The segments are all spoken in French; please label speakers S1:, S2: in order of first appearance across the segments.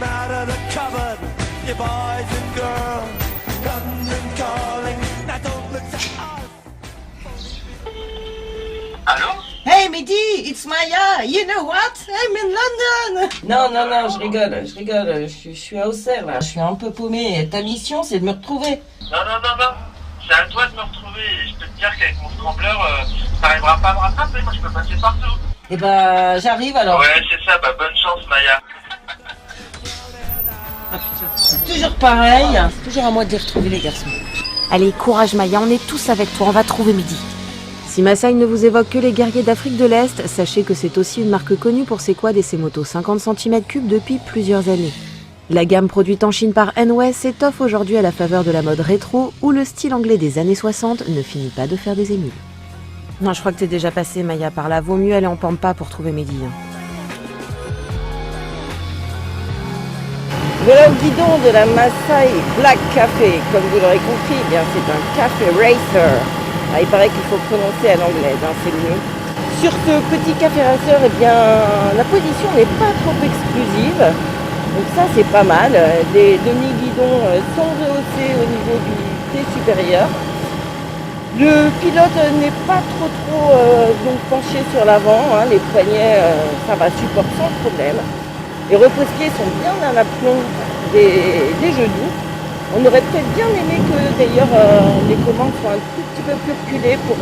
S1: out of the cupboard, you boys and girls. London calling, now don't look to us.
S2: Allô?
S3: Hey Mehdi, it's Maya. You know what? I'm in London. Non, je rigole. Je suis à Auxerre là. Je suis un peu paumé. Ta mission, c'est de me retrouver.
S2: Non. C'est à toi de me retrouver. Et je peux te dire qu'avec mon scrambler, t'arriveras pas à me rattraper. Moi, je peux passer partout.
S3: Eh ben, j'arrive alors.
S2: Ouais, c'est ça. Bah, bonne chance, Maya.
S3: Ah, putain. C'est toujours pareil. C'est toujours à moi de les retrouver, les garçons.
S4: Allez, courage Maya, on est tous avec toi, on va trouver Mehdi. Si Masai ne vous évoque que les guerriers d'Afrique de l'Est, sachez que c'est aussi une marque connue pour ses quads et ses motos 50 cm3 depuis plusieurs années. La gamme produite en Chine par Anhui s'étoffe aujourd'hui à la faveur de la mode rétro, où le style anglais des années 60 ne finit pas de faire des émules. Non, je crois que t'es déjà passé Maya par là, vaut mieux aller en pampa pour trouver Mehdi.
S3: Voilà le guidon de la Masai Black Café. Comme vous l'aurez compris, eh bien, c'est un café racer. Ah, il paraît qu'il faut prononcer à l'anglaise, c'est mieux. Sur ce petit café racer, eh bien, la position n'est pas trop exclusive. Donc ça, c'est pas mal. Les demi-guidons sont rehaussés au niveau du thé supérieur. Le pilote n'est pas trop donc penché sur l'avant. Les poignets, ça va supporter sans problème. Les repose-pieds sont bien à l'aplomb des genoux. On aurait peut-être bien aimé que d'ailleurs les commandes soient un tout petit peu plus reculées pour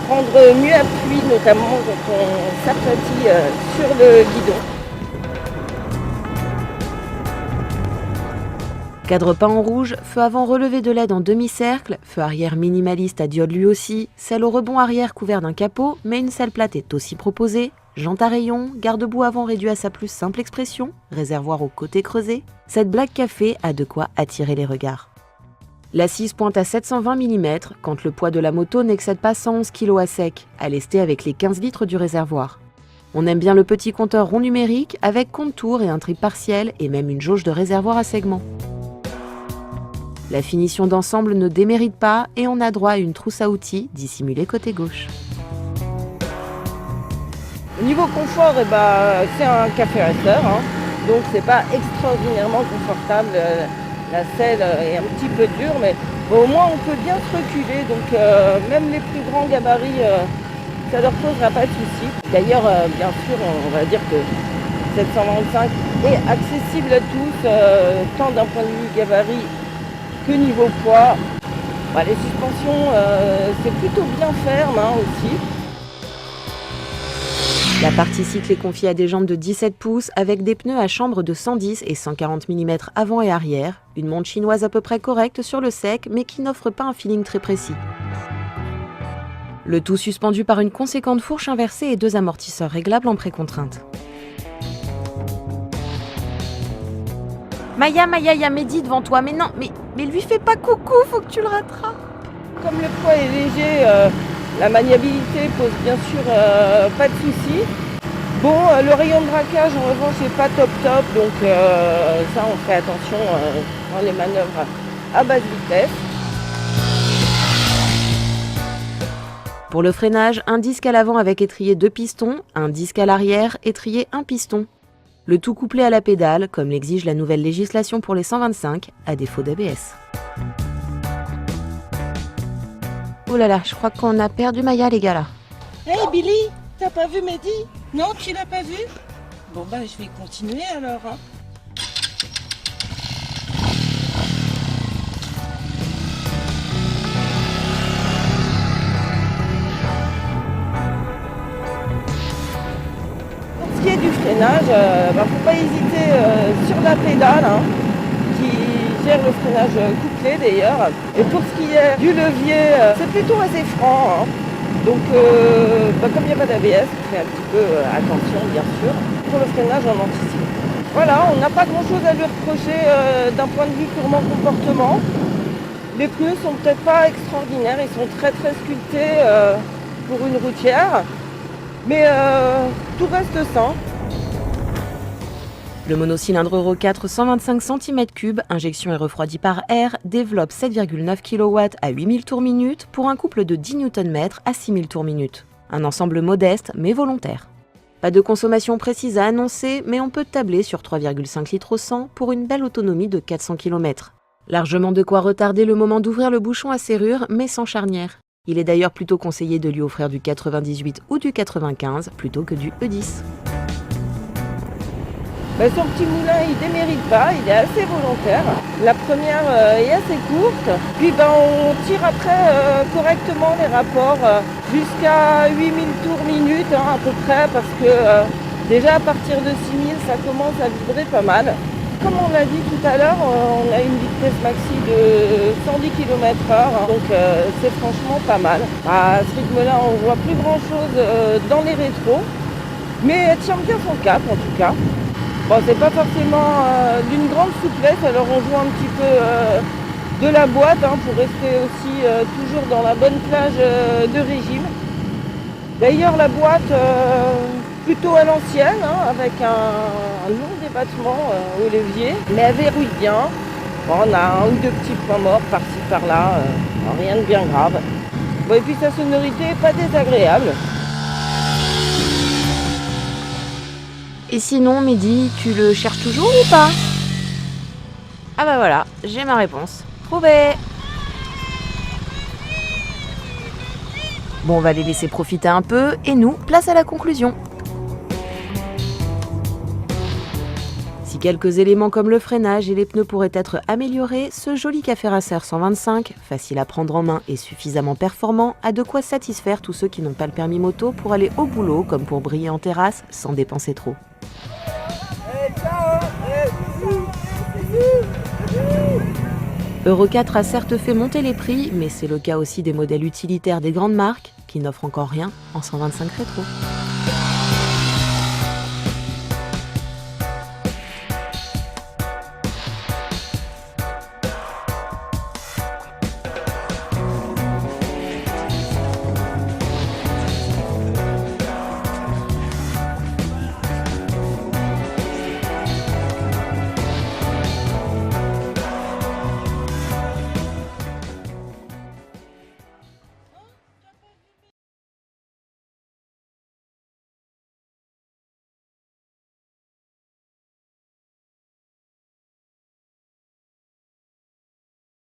S3: prendre mieux appui, notamment quand on s'aplatit sur le guidon.
S4: Cadre peint en rouge, feu avant relevé de LED en demi-cercle, feu arrière minimaliste à diode lui aussi, selle au rebond arrière couvert d'un capot, mais une selle plate est aussi proposée, jante à rayons, garde-boue avant réduit à sa plus simple expression, réservoir au côté creusé, cette Black Café a de quoi attirer les regards. L'assise pointe à 720 mm quand le poids de la moto n'excède pas 111 kg à sec, à lester avec les 15 litres du réservoir. On aime bien le petit compteur rond numérique avec compte-tours et un trip partiel et même une jauge de réservoir à segments. La finition d'ensemble ne démérite pas et on a droit à une trousse à outils dissimulée côté gauche.
S3: Au niveau confort, c'est un café racer, donc c'est pas extraordinairement confortable. La selle est un petit peu dure, mais au moins on peut bien se reculer, donc même les plus grands gabarits, ça leur posera pas de soucis. D'ailleurs, bien sûr, on va dire que 725 est accessible à tous, tant d'un point de vue gabarit que niveau poids. Les suspensions, c'est plutôt bien ferme aussi.
S4: La partie cycle est confiée à des jantes de 17 pouces avec des pneus à chambre de 110 et 140 mm avant et arrière, une montre chinoise à peu près correcte sur le sec mais qui n'offre pas un feeling très précis. Le tout suspendu par une conséquente fourche inversée et 2 amortisseurs réglables en précontrainte. Maya, il y a Mehdi devant toi, mais non, mais lui fais pas coucou, faut que tu le rattrapes.
S3: Comme le poids est léger, la maniabilité pose bien sûr pas de soucis. Bon, le rayon de braquage en revanche n'est pas top, donc ça on fait attention dans les manœuvres à basse vitesse.
S4: Pour le freinage, un disque à l'avant avec étrier 2 pistons, un disque à l'arrière, étrier 1 piston. Le tout couplé à la pédale, comme l'exige la nouvelle législation pour les 125, à défaut d'ABS. Oh là là, je crois qu'on a perdu Maya les gars là.
S3: Hey Billy, t'as pas vu Mehdi? Non, tu l'as pas vu? Bon je vais continuer alors. Pour ce qui est du freinage, faut pas hésiter sur la pédale, qui gère le freinage couplé d'ailleurs. Et pour ce qui est du levier, c'est plutôt assez franc. Donc comme il n'y a pas d'ABS, on fait un petit peu attention bien sûr. Pour le freinage, on anticipe. Voilà, on n'a pas grand chose à lui reprocher d'un point de vue purement comportement. Les pneus sont peut-être pas extraordinaires, ils sont très sculptés pour une routière. Mais tout reste sain.
S4: Le monocylindre Euro 4 125 cm3, injection et refroidi par air, développe 7,9 kW à 8000 tours minute pour un couple de 10 Nm à 6000 tours minute. Un ensemble modeste mais volontaire. Pas de consommation précise à annoncer, mais on peut tabler sur 3,5 litres au 100 pour une belle autonomie de 400 km. Largement de quoi retarder le moment d'ouvrir le bouchon à serrure, mais sans charnière. Il est d'ailleurs plutôt conseillé de lui offrir du 98 ou du 95 plutôt que du E10.
S3: Son petit moulin, il démérite pas, il est assez volontaire. La première est assez courte, puis on tire après correctement les rapports jusqu'à 8000 tours minute à peu près, parce que déjà à partir de 6000, ça commence à vibrer pas mal. Comme on l'a dit tout à l'heure, on a une vitesse maxi de 110 km/h, donc c'est franchement pas mal. À ce rythme-là, on voit plus grand-chose dans les rétros, mais elle tient bien son cap en tout cas. Bon, c'est pas forcément d'une grande souplesse, alors on joue un petit peu de la boîte pour rester aussi toujours dans la bonne plage de régime. D'ailleurs la boîte plutôt à l'ancienne, avec un long débattement au levier, mais elle verrouille bien. Bon, on a un ou deux petits points morts par-ci par-là, rien de bien grave. Bon, et puis sa sonorité est pas désagréable.
S4: Et sinon, Mehdi, tu le cherches toujours ou pas? Ah bah voilà, j'ai ma réponse. Trouvé! Bon, on va les laisser profiter un peu, et nous, place à la conclusion. Si quelques éléments comme le freinage et les pneus pourraient être améliorés, ce joli Café Racer 125, facile à prendre en main et suffisamment performant, a de quoi satisfaire tous ceux qui n'ont pas le permis moto pour aller au boulot comme pour briller en terrasse sans dépenser trop. Euro 4 a certes fait monter les prix, mais c'est le cas aussi des modèles utilitaires des grandes marques qui n'offrent encore rien en 125 rétro.